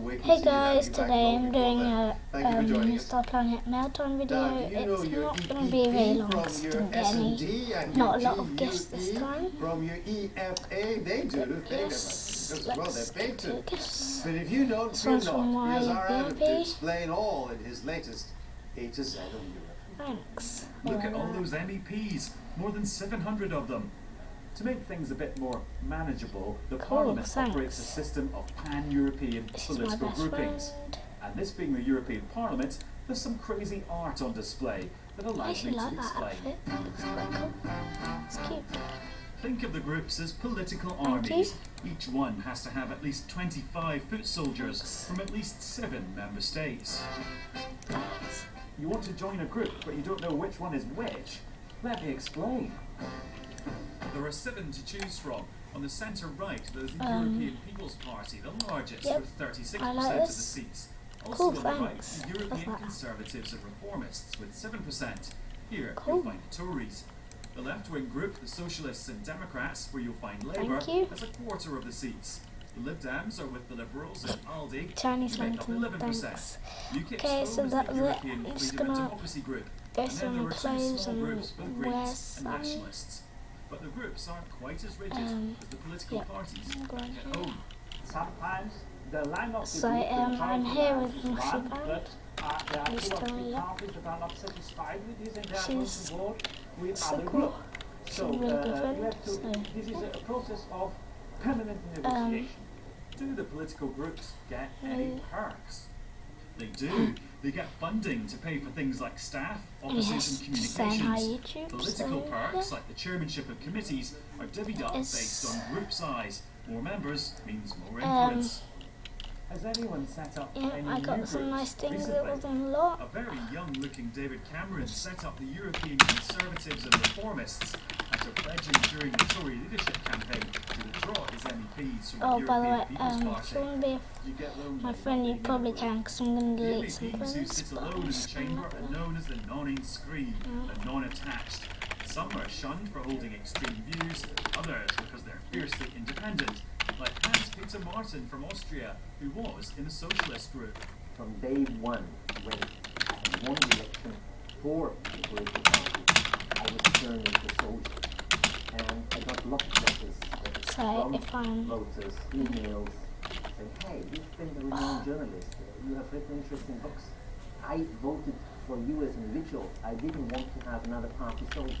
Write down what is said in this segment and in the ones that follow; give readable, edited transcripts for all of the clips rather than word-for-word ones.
wait and Hey see guys, you back today in I'm doing a Thank you for joining us. Moviestarplanet Mailtime video. Now, do you know It's your not going to be very long from because I your didn't get S&D and not a your lot of guests this GUE time. From your EFA, they do. They Yes, as well. let's They're paid get to to. it. Yes. But if you don't, This fear one's from not. my Here's our Adam to VIP. explain all in his latest A to Z of Europe. Thanks. Look at all those MEPs, more than 700 of them. To make things a bit more manageable, the Parliament operates a system of pan-European This is my political best groupings. friend. And this being the European Parliament, there's some crazy art on display that I allows me actually to like that explain. outfit. It looks quite cool. It's cute. Think of the groups as political Thank armies. Each one has to have at least 25 foot soldiers Thanks. from at least 7 member states. Thanks. You want to join a group, but you don't know which one is which? Let me explain. There are 7 to choose from. On the centre right, there's the European People's Party, the largest, Yep. with 36% I like of the this. seats. Also Cool, on the right, thanks. the Love European that. Conservatives and Reformists, with 7%. Here, Cool. you'll find the Tories. The left-wing group, the Socialists and Democrats, where you'll find Labour, Thank you. has a quarter of the seats. The Lib Dems are with the Liberals and ALDE, Chinese who make up lantern. 11%. Thanks. UKIP's Okay, so home is that the was it. European I'm just Freedom and gonna Democracy Group. Go And then through there my are 2 clothes small and groups, the wear Greens and some. Nationalists. But the groups aren't quite as rigid as the political Yep. parties I'm going at here. home. Sometimes the line of the So, group I'm here with is Mushy one, Band. but there are Please two or tell three me that. parties that are not satisfied with this and they are She's going to vote with so other cool. group. So She's really good you friend. have to, So, this is a process of permanent negotiation. Do the political groups get any No. perks? They do. They get funding to pay for things like staff, offices yes, and just saying hi communications. YouTube. Political So, perks like the chairmanship of committees are divvied up It's- based on group size. More members means more Um, influence. Has anyone set up yeah, any I new got some groups nice things. recently? It wasn't a lot. A very young-looking David Cameron set up the European Conservatives and Reformists after pledging during the Tory leadership campaign to withdraw his MEPs from Oh, the by the way, European People's if Party. you want to be You get lonely my friend, you being in a probably group. can, because I'm going to The delete some MEPs who friends. sit But alone I'm in the just going chamber to are known as the non-inscreen and non-attached. Some are shunned for holding extreme views, others because they're fiercely independent, like Hans-Peter Martin from Austria, who was in the socialist group. From day one, when I had won the election for the political party, I was turned into a soldier. And I got lots of letters So, from if I'm voters, emails, saying, hey, you've been the renowned journalist, you have written interesting books. I voted for you as an individual. I didn't want to have another party soldier.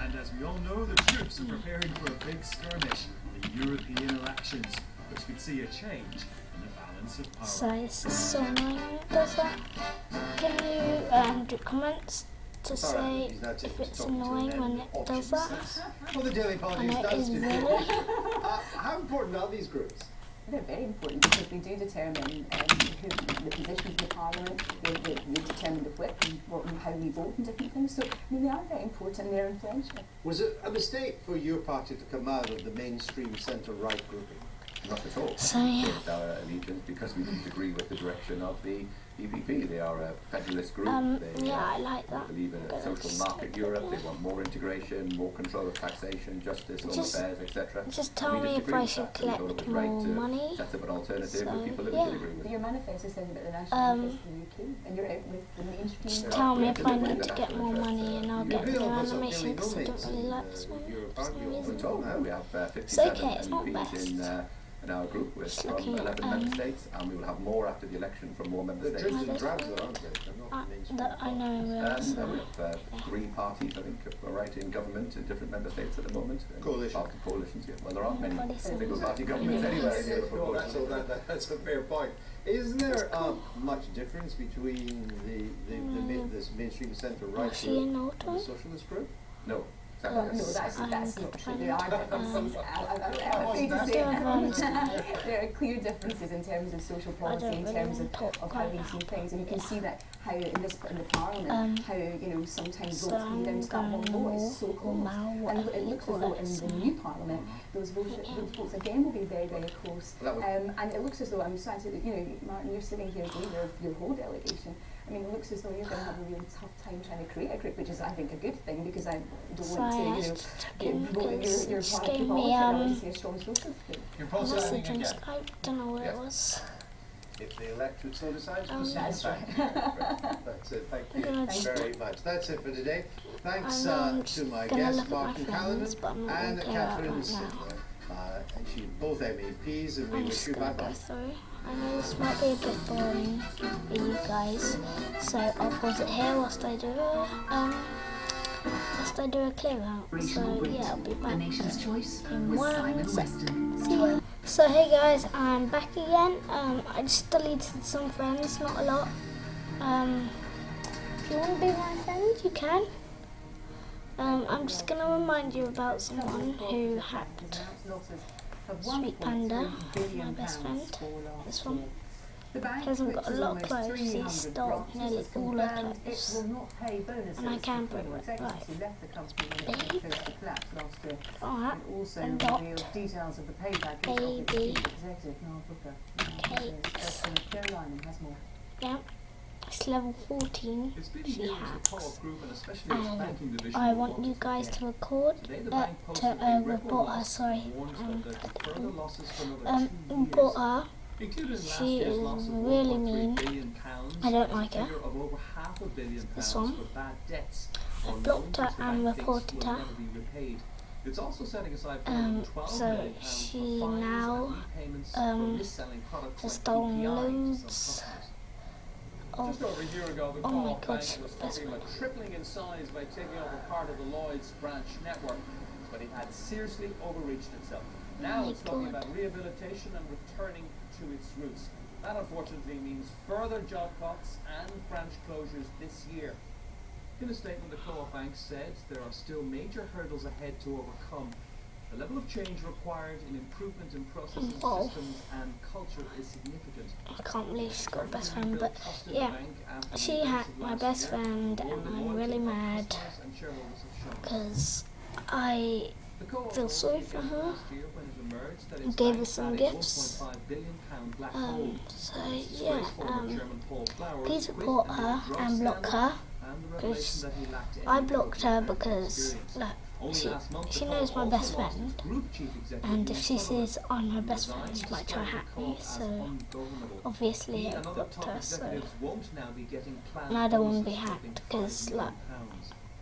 And as we all know, the troops are preparing for a big skirmish, the European elections, which could see a change in the balance of power. So this is so annoying when it does that. Can you do comments to say if it's annoying when it does that? Well, the Daily I Party know it does is do. really. How important are these groups? They're very important because they do determine who, the positions in the Parliament, they determine the whip and how we vote and different things. So, I mean, they are very important, they're influential. Was it a mistake for your party to come out of the mainstream centre-right grouping? Not at all. So, yeah. It's our allegiance because we didn't agree with the direction of the EPP. They are a federalist group. They yeah, I like that. believe in a But social it's market like Europe. that. They want more integration, more control of taxation, justice, home Just- affairs, etc. Just And we tell me didn't if agree I with should that. We thought it collect was right more to money. set up an alternative with So, people that yeah. we did agree But with. your manifesto says about the national interest in the UK, and you're out with the mainstream. Just Yeah, tell me we if I delivered need the to get national more interest, money and I'll you get did. new Bill was animation Billy because I Nomates don't really in, like this one your for some party We reason. told now we have It's 57 okay, it's not MEPs best. in our group with Just from looking at, 11 member states, and we will have more after the election from more member The states. dribs and Are they? drabs are, aren't they? They're not the mainstream. That I know We so. have 3 parties, I think, are right in government in different member states at the moment. Coalition. Part of coalitions, yeah. Well, there aren't many Nobody seems single party to governments really anyway nice. in Europe. No, that's a fair point. Isn't there much difference between this mainstream centre-right Was she in group and auto? the socialist group? No, Well, exactly. no, that's I'm not true. There are differences. I'm Oh, afraid to say that's- there are clear differences in terms of social policy, don't in really terms want to talk of how about we see that. things, and you can see that how in the Parliament, how sometimes So votes come down to that I'm one vote is so gonna close, now and whatever it you looks as call though it, in so- the new Parliament those votes again will be very very close. Well, that was- And it looks as though I'm starting to, Martin, you're sitting here as leader of your whole delegation. I mean, it looks as though you're going to have a really tough time trying to create a group, which is, I think, a good thing because I don't So want I to, asked to check in vote because your it just party gave policy. me I want to see a strong social group. You're a processing message on again. Skype. Don't know where it Yeah. was. if the electorate so decides, we'll see That's you back. That's it. Thank you very much. That's it for today. Thanks to my guests, Martin Callanan and Catherine Sidler. She's both MEPs, and we I'm wish just you gonna bye-bye. go through. I know this might be a bit boring for you guys, so I'll pause it here whilst I do a clear out. So yeah, I'll be back in 1 sec. See ya. So hey guys, I'm back again. I just deleted some friends, not a lot. If you want to be my friend, you can. I'm just going to remind you about someone who hacked Sweet Panda, my best friend. This one. He hasn't got a lot of clothes, he stole nearly all her clothes. And I can put it right. Babe. Alright. And dot. Baby. Kate. Yeah. It's level 14 she hacks. And I want you guys to report her, report her. She is really mean. I don't like her. This one. I blocked her and reported her. So she now has stolen loads of, Just over a year ago, the oh my Co-op god, Bank was talking about tripling in size by taking over part of the Lloyd's branch network, but it had seriously overreached itself. Now it's talking about rehabilitation and returning to its roots. That unfortunately means further job cuts and branch closures this year. In a statement, the Co-op Bank said there are still major hurdles ahead to overcome. The level of change required in improvement in processes, systems and culture is significant. I can't believe she's got a best friend, but yeah, she hacked my best friend and I'm really mad because I feel sorry for her. I gave her some gifts. So yeah, please report her and block her, because I blocked her because she knows my best friend, and if she sees I'm her best friend she might try to hack me, so obviously I blocked her. So, and I don't want to be hacked because like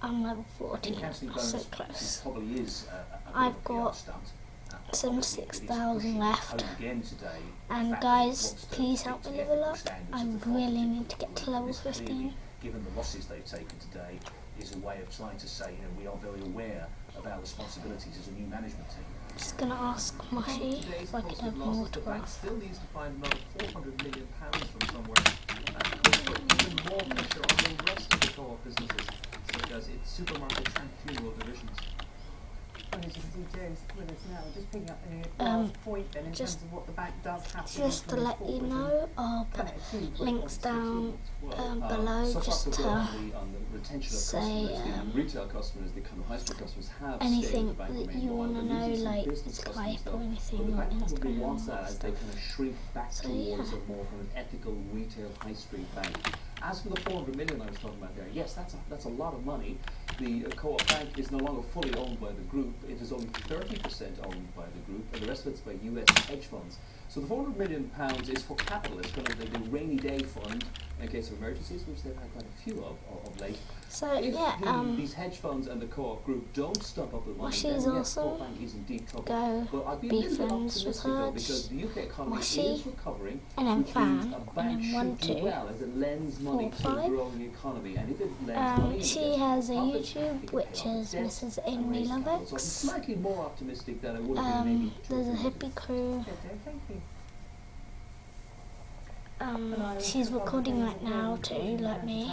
I'm level 14, I'm so close. I've got 76,000 left, and guys, please help me level up. I really need to get to level 15. Given the losses they've taken today, is a way of trying to say, we are very aware of our responsibilities as a new management team. I'm just going to ask Moshi if I can have more to The bank still needs to find another £400 million from somewhere. That could put even more pressure on the rest of the co-op businesses, such as its supermarket and funeral divisions. As you can see, Joe's with us now. Just picking up the last point then in terms of what the bank does have to do. Just to let you know, I'll put links down below just to say retail customers, the kind of high street customers have anything that you want to know, like Skype or anything, or Instagram or stuff. they kind of shrink back So, towards yeah. a more kind of ethical retail high street bank. As for the 400 million I was talking about there, yes, that's a lot of money. The Co-op Bank is no longer fully owned by the group. It is only 30% owned by the group, and the rest of it's by US hedge funds. So the £400 million is for capital. It's kind of the rainy day fund in case of emergencies, which they've had quite a few of late. So If yeah, these hedge funds and the Co-op group don't stop up the money, Moshi then is yes, awesome. Co-op Bank is in deep trouble. Go But I'd be a be little bit friends with optimistic her, though, because the UK economy Moshi, is recovering, and then which means Fan, a and bank then 1, should do 2, well as it lends money 4, to a 5. growing economy, and if it lends money, She has a YouTube which is Mrs. Amy So I'm Lovex. slightly more optimistic than I would have been maybe 2 or There's a 3 months hippie crew. Thank you. She's recording right now too, like me.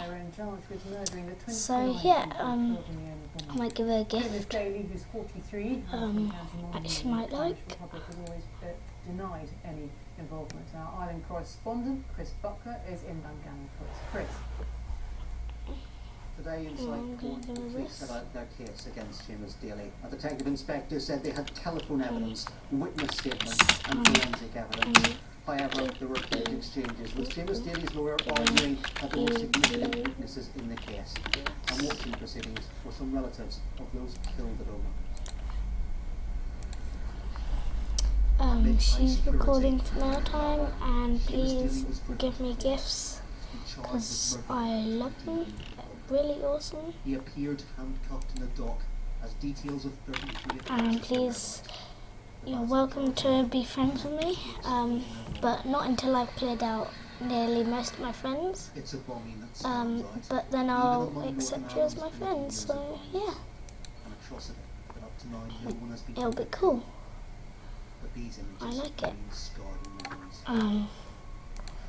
So yeah, I might give her a gift. Who's 43, She might like. Republic has always denied any involvement. Our island correspondent, Chris Buckler, is in Dungannon. Chris. Today, Insight Court set out their case against Seamus Daly. A detective inspector said they had telephone evidence, witness statements and forensic evidence. However, there were failed exchanges, with Seamus Daly's lawyer arguing that there were significant weaknesses in the case. And watching proceedings were some relatives of those killed at Oma. she's recording for Mailtime, and please give me gifts because I love them. They're really awesome. He appeared handcuffed in a dock as details of 33 And please, you're welcome to be friends with me, but not until I've cleared out nearly most of my friends. It's a bombing that stands out. But then I'll accept you as my friend, so yeah, An atrocity that up to now no one has been it'll be cool. But these I images like it. remain scarred in memories.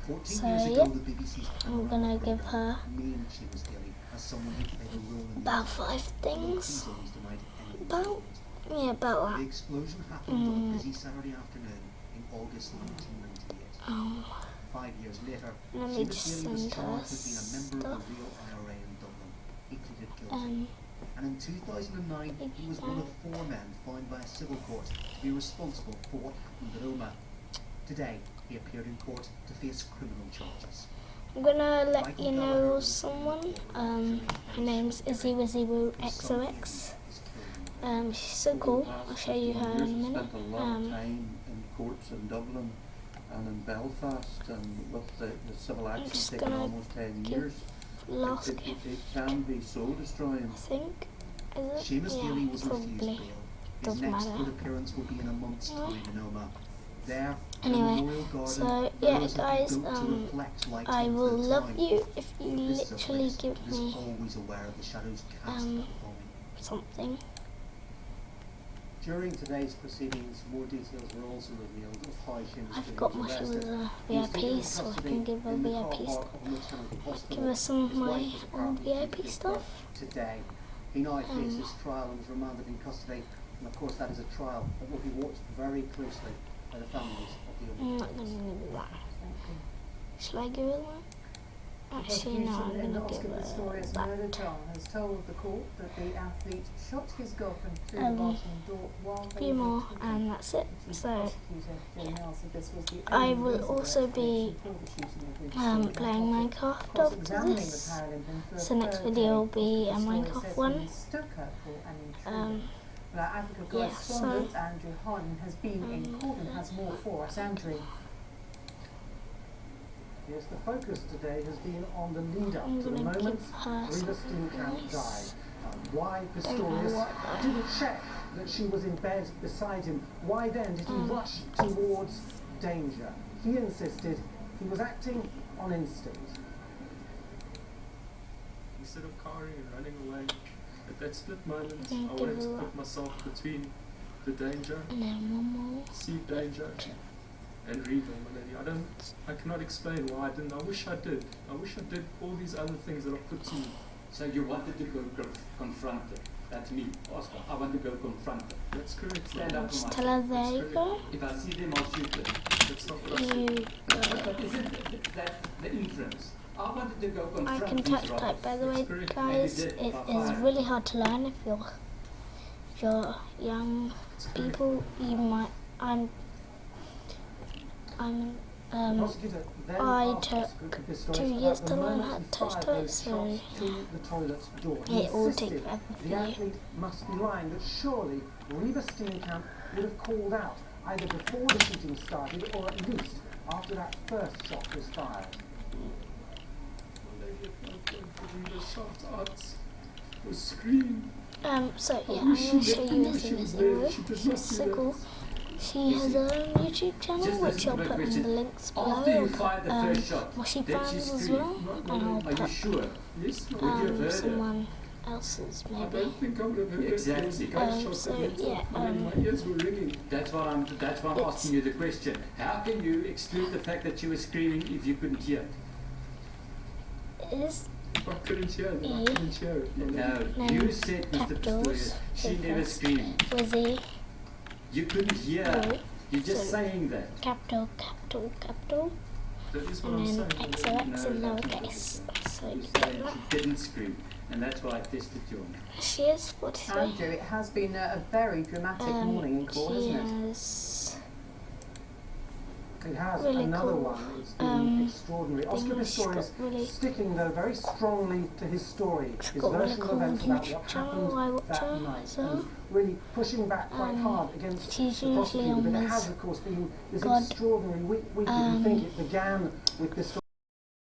14 So years ago, yeah, the BBC's I'm gonna give her named Seamus Daly as someone who played a role in about the 5 things. always denied any About, involvement. yeah, about The that. explosion happened on a busy Saturday afternoon in August 1998. 5 years later, Let me Seamus just Daly was send her charged with being a member of stuff. the real IRA in Dublin. He pleaded guilty. And in 2009, he was one of 4 men found by a civil court to be responsible for what happened at Oma. Today, he appeared in court to face criminal charges. I'm gonna let you know someone. Her name's Izzy Wizzy Woo XOX. She's so cool. I'll show you her in a minute. Spent a lot of time in courts in Dublin and in Belfast, and with the civil action just taking gonna almost 10 give years. last It can be soul destroying. I think. Is it? Seamus Daly Yeah, was refused probably. bail. His Doesn't next matter. court appearance will be in a month's time in Oma. There, in Anyway, the Memorial Garden, so yeah, those have guys, been built to reflect light I into will the love time. you if you But this is a literally place give that is me always aware of the shadows cast by the bombing. something. During today's proceedings, more details were also revealed of how Seamus I Daly forgot was my she was arrested. a He was taken VIP, into so I custody can give her in the VIP car stuff. park of Maternity Hospital. Give her some of His my wife was old apparently VIP due to stuff. Today, he now faces trial and is remanded in custody, and of course that is a trial that will be watched very closely by the families of the I'm other not gonna victims. give her that. Shall I give her that? Actually, no, I'm in the gonna give Oscar her Pistorius that. murder trial has told the court that the athlete shot his girlfriend through the Um, bathroom door while A they few were more, talking. and that's it. The chief So, prosecutor, Jill Nell, said this was the I only will reasonable also be explanation for the shooting of Ruby Stewart. playing Minecraft after Cross-examining the this. Paralympian for a So next third video will day, be a Oscar Pistorius Minecraft says one. he mistook her for an intruder. Well, our Africa yeah, correspondent Andrew Hahn has been in court and has more for us. Andrew. Yes, the focus today has been on the lead up I'm to the gonna moment give her Rita something Steenkamp died. nice. Why Don't know Pistorius what though. didn't check that she was in bed beside him. Why then did he rush towards danger? He insisted he was acting on instinct. Instead of carring and running away, at that split moment, Okay, I give wanted her to that. put myself between the danger, And then one more. perceived danger, and read normality. I cannot explain why I didn't. I wish I did. I wish I did all these other things that are put to me. So you wanted to go confront her. That's me, Oscar. I want to go confront her. That's correct. Stand up for Just myself. tell her there you go. If I see them, I'll shoot them. That's not what I said. You But isn't that the inference? I wanted to go I confront can these touch robbers. type, by the way, correct. guys. Maybe It did by is fire. really hard to learn if you're young people. You might. I'm. Prosecutor then I asked took Oscar Pistorius 2 about years the to learn moment how he to touch fired type, those so shots through the toilet door. He it will take insisted forever for the you. athlete must be lying, that surely Rita Steenkamp would have called out either before the shooting started or at least after that first shot was fired. The shot out was scream. So yeah, I'm gonna show you Izzy Wizzy. She's so cool. She has her own YouTube channel, Just which listen I'll to my put in question. the links below. After you fired the first shot, What she did she finds as scream? well, and I'll Are you put sure? Yes, Would you have heard her? someone else's I maybe. don't think I would have heard that. Exactly. There was a gunshot So, that went yeah, off, and then my ears were ringing. That's why I'm It's- asking you the question. How can you exclude the fact that she was screaming if you couldn't hear? Is If I couldn't hear it, then I E. couldn't hear it. No, Name you said, Mr. capitals, Pistorius, she never focus. screamed. Wizzy, You couldn't hear. Woo. You're just So- saying that. capital, That is what and I'm then saying. XOX in No, that's not lowercase. So You you said get that. she didn't scream, and that's why I tested you on it. She is 43. Andrew, it has been a very dramatic morning in court, She hasn't it? has He has really another cool, one. It's been extraordinary. Oscar things, Pistorius really sticking though very strongly to his story, his got really version of cool events about YouTube what channel I happened watch that her night, myself. and really pushing back quite hard against She's the usually prosecutor. on But it this has, of course, been this God, extraordinary week. You can think it began with this.